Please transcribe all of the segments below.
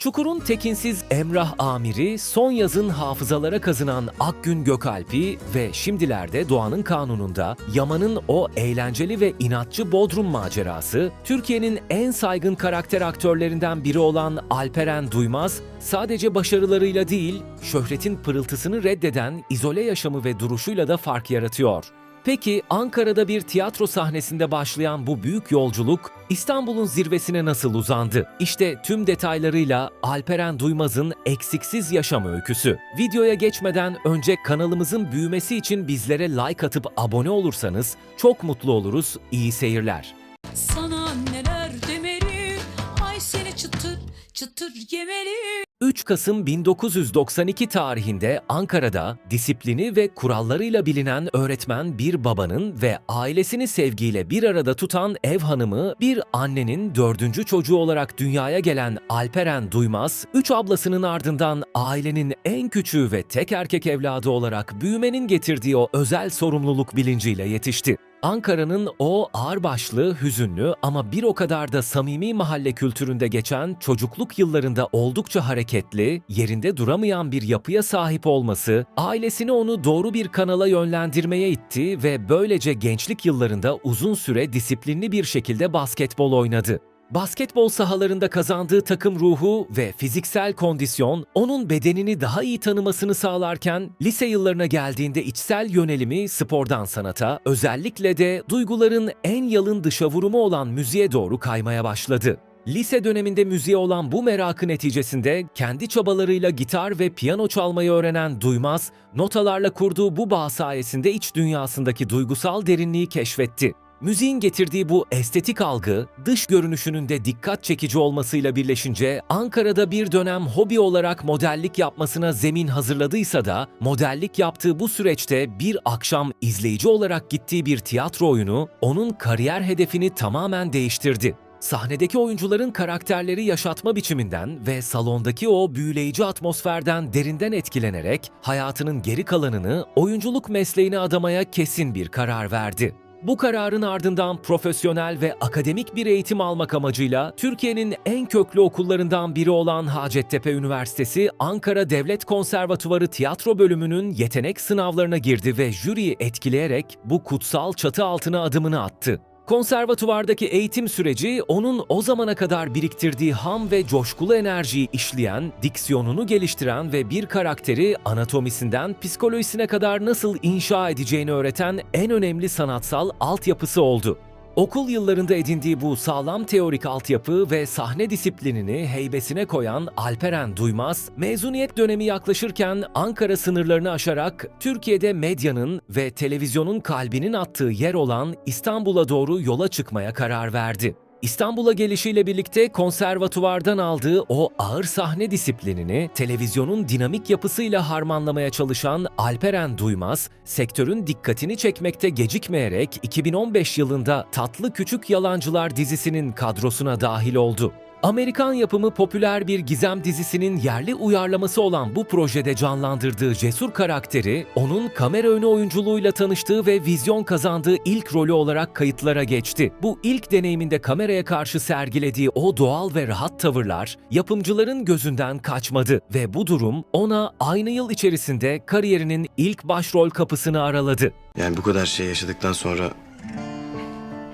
Çukur'un tekinsiz Emrah Amir'i, son yazın hafızalara kazınan Akgün Gökalp'i ve şimdilerde Doğanın Kanunu'nda Yaman'ın o eğlenceli ve inatçı Bodrum macerası, Türkiye'nin en saygın karakter aktörlerinden biri olan Alperen Duymaz, sadece başarılarıyla değil, şöhretin pırıltısını reddeden izole yaşamı ve duruşuyla da fark yaratıyor. Peki Ankara'da bir tiyatro sahnesinde başlayan bu büyük yolculuk İstanbul'un zirvesine nasıl uzandı? İşte tüm detaylarıyla Alperen Duymaz'ın eksiksiz yaşam öyküsü. Videoya geçmeden önce kanalımızın büyümesi için bizlere like atıp abone olursanız çok mutlu oluruz. İyi seyirler. Sana neler demeli, ay seni çıtır çıtır yemeli. 3 Kasım 1992 tarihinde Ankara'da disiplini ve kurallarıyla bilinen öğretmen bir babanın ve ailesini sevgiyle bir arada tutan ev hanımı bir annenin 4. çocuğu olarak dünyaya gelen Alperen Duymaz, 3 ablasının ardından ailenin en küçüğü ve tek erkek evladı olarak büyümenin getirdiği o özel sorumluluk bilinciyle yetişti. Ankara'nın o ağırbaşlı, hüzünlü ama bir o kadar da samimi mahalle kültüründe geçen çocukluk yıllarında oldukça hareketli, yerinde duramayan bir yapıya sahip olması, ailesini onu doğru bir kanala yönlendirmeye itti ve böylece gençlik yıllarında uzun süre disiplinli bir şekilde basketbol oynadı. Basketbol sahalarında kazandığı takım ruhu ve fiziksel kondisyon onun bedenini daha iyi tanımasını sağlarken lise yıllarına geldiğinde içsel yönelimi spordan sanata, özellikle de duyguların en yalın dışa vurumu olan müziğe doğru kaymaya başladı. Lise döneminde müziğe olan bu merakı neticesinde kendi çabalarıyla gitar ve piyano çalmayı öğrenen Duymaz, notalarla kurduğu bu bağ sayesinde iç dünyasındaki duygusal derinliği keşfetti. Müziğin getirdiği bu estetik algı, dış görünüşünün de dikkat çekici olmasıyla birleşince Ankara'da bir dönem hobi olarak modellik yapmasına zemin hazırladıysa da modellik yaptığı bu süreçte bir akşam izleyici olarak gittiği bir tiyatro oyunu onun kariyer hedefini tamamen değiştirdi. Sahnedeki oyuncuların karakterleri yaşatma biçiminden ve salondaki o büyüleyici atmosferden derinden etkilenerek hayatının geri kalanını oyunculuk mesleğine adamaya kesin bir karar verdi. Bu kararın ardından profesyonel ve akademik bir eğitim almak amacıyla Türkiye'nin en köklü okullarından biri olan Hacettepe Üniversitesi Ankara Devlet Konservatuvarı Tiyatro Bölümünün yetenek sınavlarına girdi ve jüriyi etkileyerek bu kutsal çatı altına adımını attı. Konservatuvardaki eğitim süreci onun o zamana kadar biriktirdiği ham ve coşkulu enerjiyi işleyen, diksiyonunu geliştiren ve bir karakteri anatomisinden psikolojisine kadar nasıl inşa edeceğini öğreten en önemli sanatsal altyapısı oldu. Okul yıllarında edindiği bu sağlam teorik altyapı ve sahne disiplinini heybesine koyan Alperen Duymaz, mezuniyet dönemi yaklaşırken Ankara sınırlarını aşarak Türkiye'de medyanın ve televizyonun kalbinin attığı yer olan İstanbul'a doğru yola çıkmaya karar verdi. İstanbul'a gelişiyle birlikte konservatuvardan aldığı o ağır sahne disiplinini televizyonun dinamik yapısıyla harmanlamaya çalışan Alperen Duymaz, sektörün dikkatini çekmekte gecikmeyerek 2015 yılında Tatlı Küçük Yalancılar dizisinin kadrosuna dahil oldu. Amerikan yapımı popüler bir gizem dizisinin yerli uyarlaması olan bu projede canlandırdığı cesur karakteri, onun kamera önü oyunculuğuyla tanıştığı ve vizyon kazandığı ilk rolü olarak kayıtlara geçti. Bu ilk deneyiminde kameraya karşı sergilediği o doğal ve rahat tavırlar, yapımcıların gözünden kaçmadı ve bu durum ona aynı yıl içerisinde kariyerinin ilk başrol kapısını araladı. Yani bu kadar şey yaşadıktan sonra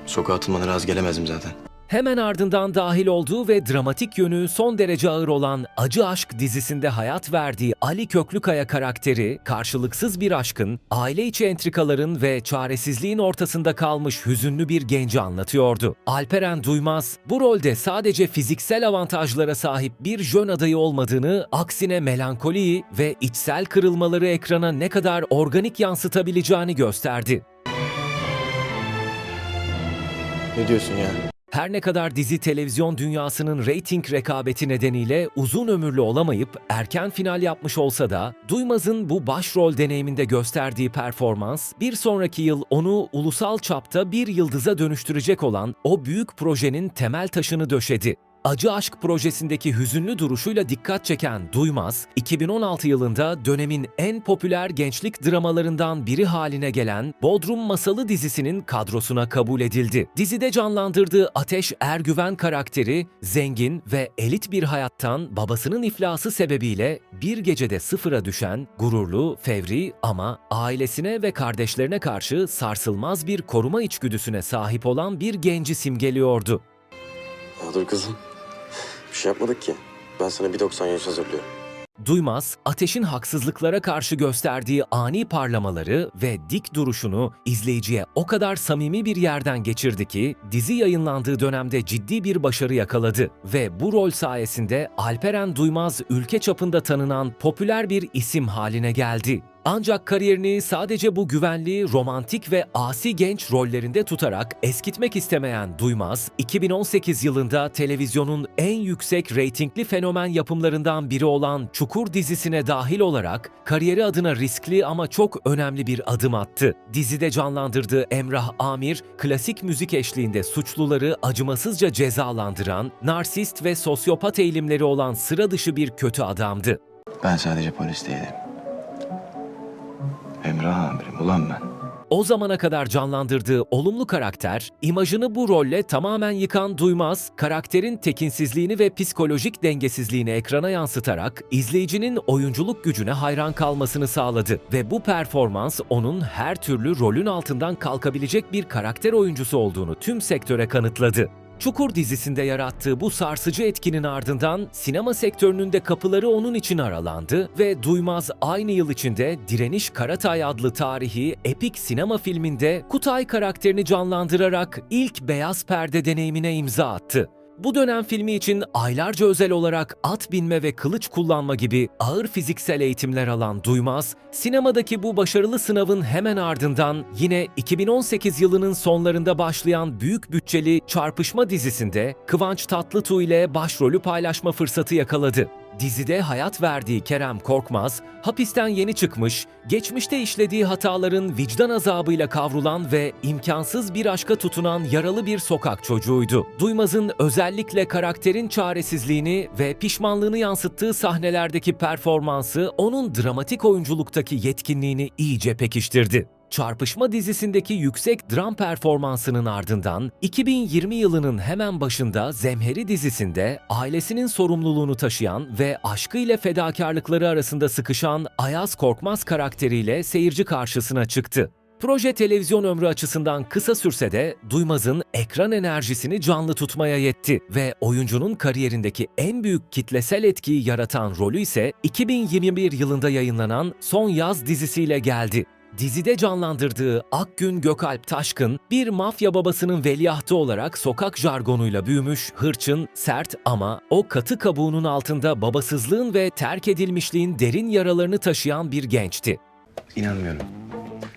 sokağa atılmana razı gelemezdim zaten. Hemen ardından dahil olduğu ve dramatik yönü son derece ağır olan Acı Aşk dizisinde hayat verdiği Ali Köklükaya karakteri, karşılıksız bir aşkın, aile içi entrikaların ve çaresizliğin ortasında kalmış hüzünlü bir genci anlatıyordu. Alperen Duymaz, bu rolde sadece fiziksel avantajlara sahip bir jön adayı olmadığını, aksine melankoliyi ve içsel kırılmaları ekrana ne kadar organik yansıtabileceğini gösterdi. Ne diyorsun ya? Her ne kadar dizi televizyon dünyasının reyting rekabeti nedeniyle uzun ömürlü olamayıp erken final yapmış olsa da Duymaz'ın bu başrol deneyiminde gösterdiği performans bir sonraki yıl onu ulusal çapta bir yıldıza dönüştürecek olan o büyük projenin temel taşını döşedi. Acı Aşk projesindeki hüzünlü duruşuyla dikkat çeken Duymaz, 2016 yılında dönemin en popüler gençlik dramalarından biri haline gelen Bodrum Masalı dizisinin kadrosuna kabul edildi. Dizide canlandırdığı Ateş Ergüven karakteri, zengin ve elit bir hayattan babasının iflası sebebiyle bir gecede sıfıra düşen, gururlu, fevri ama ailesine ve kardeşlerine karşı sarsılmaz bir koruma içgüdüsüne sahip olan bir genci simgeliyordu. Ya dur kızım. Bir şey yapmadık ki. Ben sana 1.90 hazırlıyorum. Duymaz, Ateş'in haksızlıklara karşı gösterdiği ani parlamaları ve dik duruşunu izleyiciye o kadar samimi bir yerden geçirdi ki dizi yayınlandığı dönemde ciddi bir başarı yakaladı ve bu rol sayesinde Alperen Duymaz ülke çapında tanınan popüler bir isim haline geldi. Ancak kariyerini sadece bu güvenli, romantik ve asi genç rollerinde tutarak eskitmek istemeyen Duymaz, 2018 yılında televizyonun en yüksek reytingli fenomen yapımlarından biri olan Çukur dizisine dahil olarak kariyeri adına riskli ama çok önemli bir adım attı. Dizide canlandırdığı Emrah Amir, klasik müzik eşliğinde suçluları acımasızca cezalandıran, narsist ve sosyopat eğilimleri olan sıra dışı bir kötü adamdı. Ben sadece polis değilim. Emrah amirim ulan ben. O zamana kadar canlandırdığı olumlu karakter, imajını bu rolle tamamen yıkan Duymaz, karakterin tekinsizliğini ve psikolojik dengesizliğini ekrana yansıtarak izleyicinin oyunculuk gücüne hayran kalmasını sağladı ve bu performans onun her türlü rolün altından kalkabilecek bir karakter oyuncusu olduğunu tüm sektöre kanıtladı. Çukur dizisinde yarattığı bu sarsıcı etkinin ardından sinema sektörünün de kapıları onun için aralandı ve Duymaz aynı yıl içinde Direniş Karatay adlı tarihi epik sinema filminde Kutay karakterini canlandırarak ilk beyaz perde deneyimine imza attı. Bu dönem filmi için aylarca özel olarak at binme ve kılıç kullanma gibi ağır fiziksel eğitimler alan Duymaz, sinemadaki bu başarılı sınavın hemen ardından yine 2018 yılının sonlarında başlayan büyük bütçeli Çarpışma dizisinde Kıvanç Tatlıtuğ ile başrolü paylaşma fırsatı yakaladı. Dizide hayat verdiği Kerem Korkmaz, hapisten yeni çıkmış, geçmişte işlediği hataların vicdan azabıyla kavrulan ve imkansız bir aşka tutunan yaralı bir sokak çocuğuydu. Duymaz'ın özellikle karakterin çaresizliğini ve pişmanlığını yansıttığı sahnelerdeki performansı onun dramatik oyunculuktaki yetkinliğini iyice pekiştirdi. Çarpışma dizisindeki yüksek dram performansının ardından 2020 yılının hemen başında Zemheri dizisinde ailesinin sorumluluğunu taşıyan ve aşkıyla fedakarlıkları arasında sıkışan Ayaz Korkmaz karakteriyle seyirci karşısına çıktı. Proje televizyon ömrü açısından kısa sürse de Duymaz'ın ekran enerjisini canlı tutmaya yetti ve oyuncunun kariyerindeki en büyük kitlesel etkiyi yaratan rolü ise 2021 yılında yayınlanan Son Yaz dizisiyle geldi. Dizide canlandırdığı Akgün Gökalp Taşkın, bir mafya babasının veliahtı olarak sokak jargonuyla büyümüş, hırçın, sert ama o katı kabuğunun altında babasızlığın ve terk edilmişliğin derin yaralarını taşıyan bir gençti. İnanmıyorum.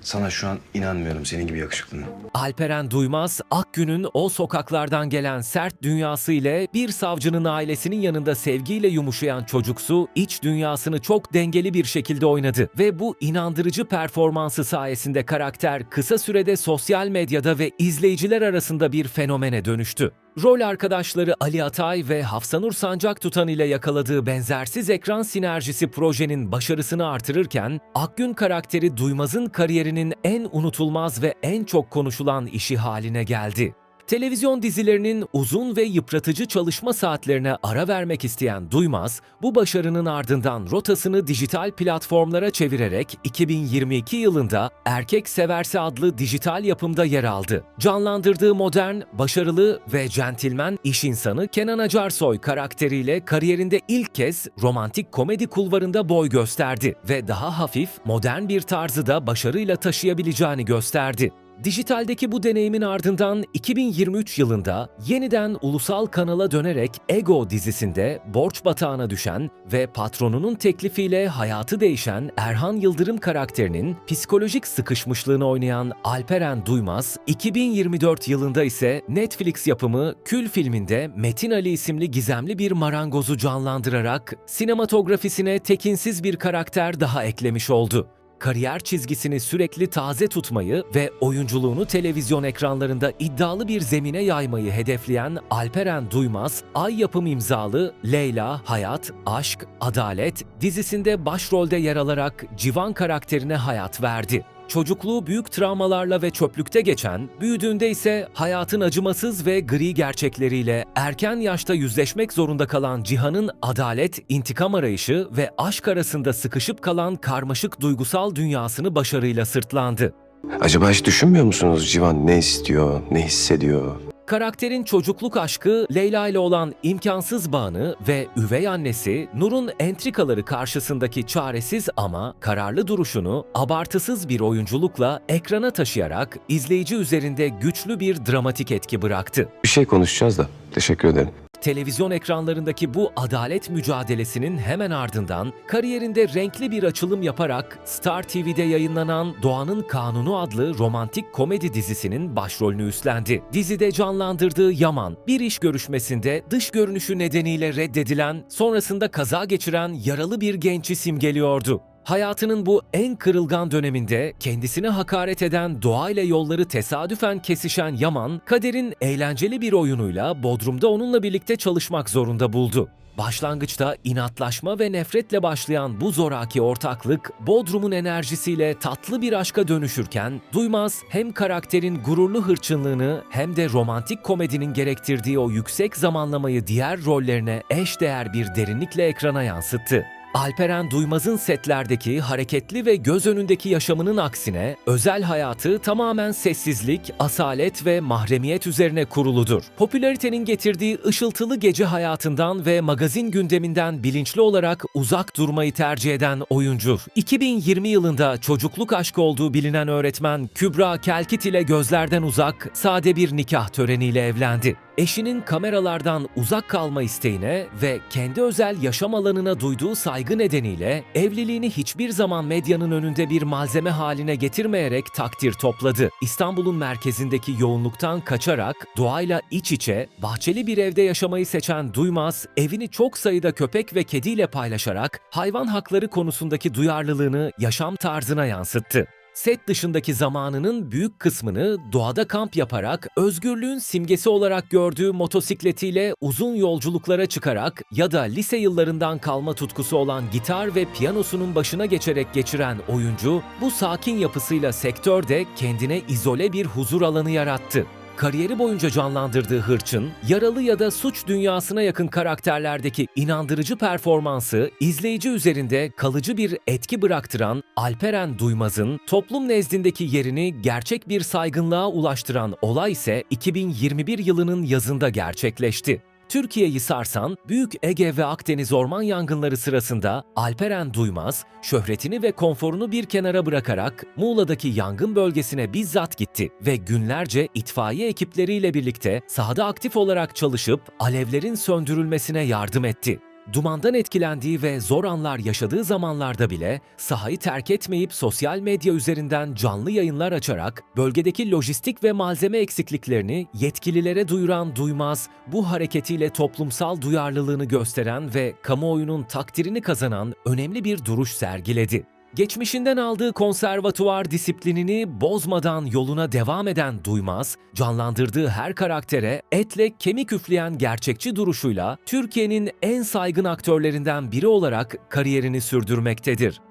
Sana şu an inanmıyorum senin gibi yakışıklının. Alperen Duymaz, Akgün'ün o sokaklardan gelen sert dünyası ile bir savcının ailesinin yanında sevgiyle yumuşayan çocuksu iç dünyasını çok dengeli bir şekilde oynadı ve bu inandırıcı performansı sayesinde karakter kısa sürede sosyal medyada ve izleyiciler arasında bir fenomene dönüştü. Rol arkadaşları Ali Atay ve Hafsanur Sancaktutan ile yakaladığı benzersiz ekran sinerjisi projenin başarısını artırırken, Akgün karakteri Duymaz'ın kariyerinin en unutulmaz ve en çok konuşulan işi haline geldi. Televizyon dizilerinin uzun ve yıpratıcı çalışma saatlerine ara vermek isteyen Duymaz, bu başarının ardından rotasını dijital platformlara çevirerek 2022 yılında Erkek Severse adlı dijital yapımda yer aldı. Canlandırdığı modern, başarılı ve centilmen iş insanı Kenan Acarsoy karakteriyle kariyerinde ilk kez romantik komedi kulvarında boy gösterdi ve daha hafif, modern bir tarzı da başarıyla taşıyabileceğini gösterdi. Dijitaldeki bu deneyimin ardından 2023 yılında yeniden ulusal kanala dönerek Ego dizisinde borç batağına düşen ve patronunun teklifiyle hayatı değişen Erhan Yıldırım karakterinin psikolojik sıkışmışlığını oynayan Alperen Duymaz, 2024 yılında ise Netflix yapımı Kül filminde Metin Ali isimli gizemli bir marangozu canlandırarak sinematografisine tekinsiz bir karakter daha eklemiş oldu. kariyer çizgisini sürekli taze tutmayı ve oyunculuğunu televizyon ekranlarında iddialı bir zemine yaymayı hedefleyen Alperen Duymaz, Ay Yapım imzalı Leyla, Hayat, Aşk, Adalet dizisinde başrolde yer alarak Civan karakterine hayat verdi. Çocukluğu büyük travmalarla ve çöplükte geçen, büyüdüğünde ise hayatın acımasız ve gri gerçekleriyle erken yaşta yüzleşmek zorunda kalan Cihan'ın adalet, intikam arayışı ve aşk arasında sıkışıp kalan karmaşık duygusal dünyasını başarıyla sırtlandı. Acaba hiç düşünmüyor musunuz Civan ne istiyor, ne hissediyor? Karakterin çocukluk aşkı, Leyla ile olan imkansız bağını ve üvey annesi Nur'un entrikaları karşısındaki çaresiz ama kararlı duruşunu abartısız bir oyunculukla ekrana taşıyarak izleyici üzerinde güçlü bir dramatik etki bıraktı. Bir şey konuşacağız da. Teşekkür ederim. Televizyon ekranlarındaki bu adalet mücadelesinin hemen ardından kariyerinde renkli bir açılım yaparak Star TV'de yayınlanan Doğanın Kanunu adlı romantik komedi dizisinin başrolünü üstlendi. Dizide canlandırdığı Yaman, bir iş görüşmesinde dış görünüşü nedeniyle reddedilen, sonrasında kaza geçiren yaralı bir genci simgeliyordu. Hayatının bu en kırılgan döneminde kendisine hakaret eden doğayla yolları tesadüfen kesişen Yaman, kaderin eğlenceli bir oyunuyla Bodrum'da onunla birlikte çalışmak zorunda buldu. Başlangıçta inatlaşma ve nefretle başlayan bu zoraki ortaklık, Bodrum'un enerjisiyle tatlı bir aşka dönüşürken, Duymaz hem karakterin gururlu hırçınlığını hem de romantik komedinin gerektirdiği o yüksek zamanlamayı diğer rollerine eşdeğer bir derinlikle ekrana yansıttı. Alperen Duymaz'ın setlerdeki hareketli ve göz önündeki yaşamının aksine özel hayatı tamamen sessizlik, asalet ve mahremiyet üzerine kuruludur. Popülaritenin getirdiği ışıltılı gece hayatından ve magazin gündeminden bilinçli olarak uzak durmayı tercih eden oyuncu, 2020 yılında çocukluk aşkı olduğu bilinen öğretmen Kübra Kelkit ile gözlerden uzak, sade bir nikah töreniyle evlendi. Eşinin kameralardan uzak kalma isteğine ve kendi özel yaşam alanına duyduğu saygı nedeniyle evliliğini hiçbir zaman medyanın önünde bir malzeme haline getirmeyerek takdir topladı. İstanbul'un merkezindeki yoğunluktan kaçarak doğayla iç içe, bahçeli bir evde yaşamayı seçen Duymaz, evini çok sayıda köpek ve kediyle paylaşarak hayvan hakları konusundaki duyarlılığını yaşam tarzına yansıttı. Set dışındaki zamanının büyük kısmını doğada kamp yaparak özgürlüğün simgesi olarak gördüğü motosikletiyle uzun yolculuklara çıkarak ya da lise yıllarından kalma tutkusu olan gitar ve piyanosunun başına geçerek geçiren oyuncu, bu sakin yapısıyla sektörde kendine izole bir huzur alanı yarattı. Kariyeri boyunca canlandırdığı hırçın, yaralı ya da suç dünyasına yakın karakterlerdeki inandırıcı performansı izleyici üzerinde kalıcı bir etki bıraktıran Alperen Duymaz'ın toplum nezdindeki yerini gerçek bir saygınlığa ulaştıran olay ise 2021 yılının yazında gerçekleşti. Türkiye'yi sarsan Büyük Ege ve Akdeniz orman yangınları sırasında Alperen Duymaz, şöhretini ve konforunu bir kenara bırakarak Muğla'daki yangın bölgesine bizzat gitti ve günlerce itfaiye ekipleriyle birlikte sahada aktif olarak çalışıp alevlerin söndürülmesine yardım etti. Dumandan etkilendiği ve zor anlar yaşadığı zamanlarda bile sahayı terk etmeyip sosyal medya üzerinden canlı yayınlar açarak bölgedeki lojistik ve malzeme eksikliklerini yetkililere duyuran Duymaz, bu hareketiyle toplumsal duyarlılığını gösteren ve kamuoyunun takdirini kazanan önemli bir duruş sergiledi. Geçmişinden aldığı konservatuvar disiplinini bozmadan yoluna devam eden Duymaz, canlandırdığı her karaktere etle kemik üfleyen gerçekçi duruşuyla Türkiye'nin en saygın aktörlerinden biri olarak kariyerini sürdürmektedir.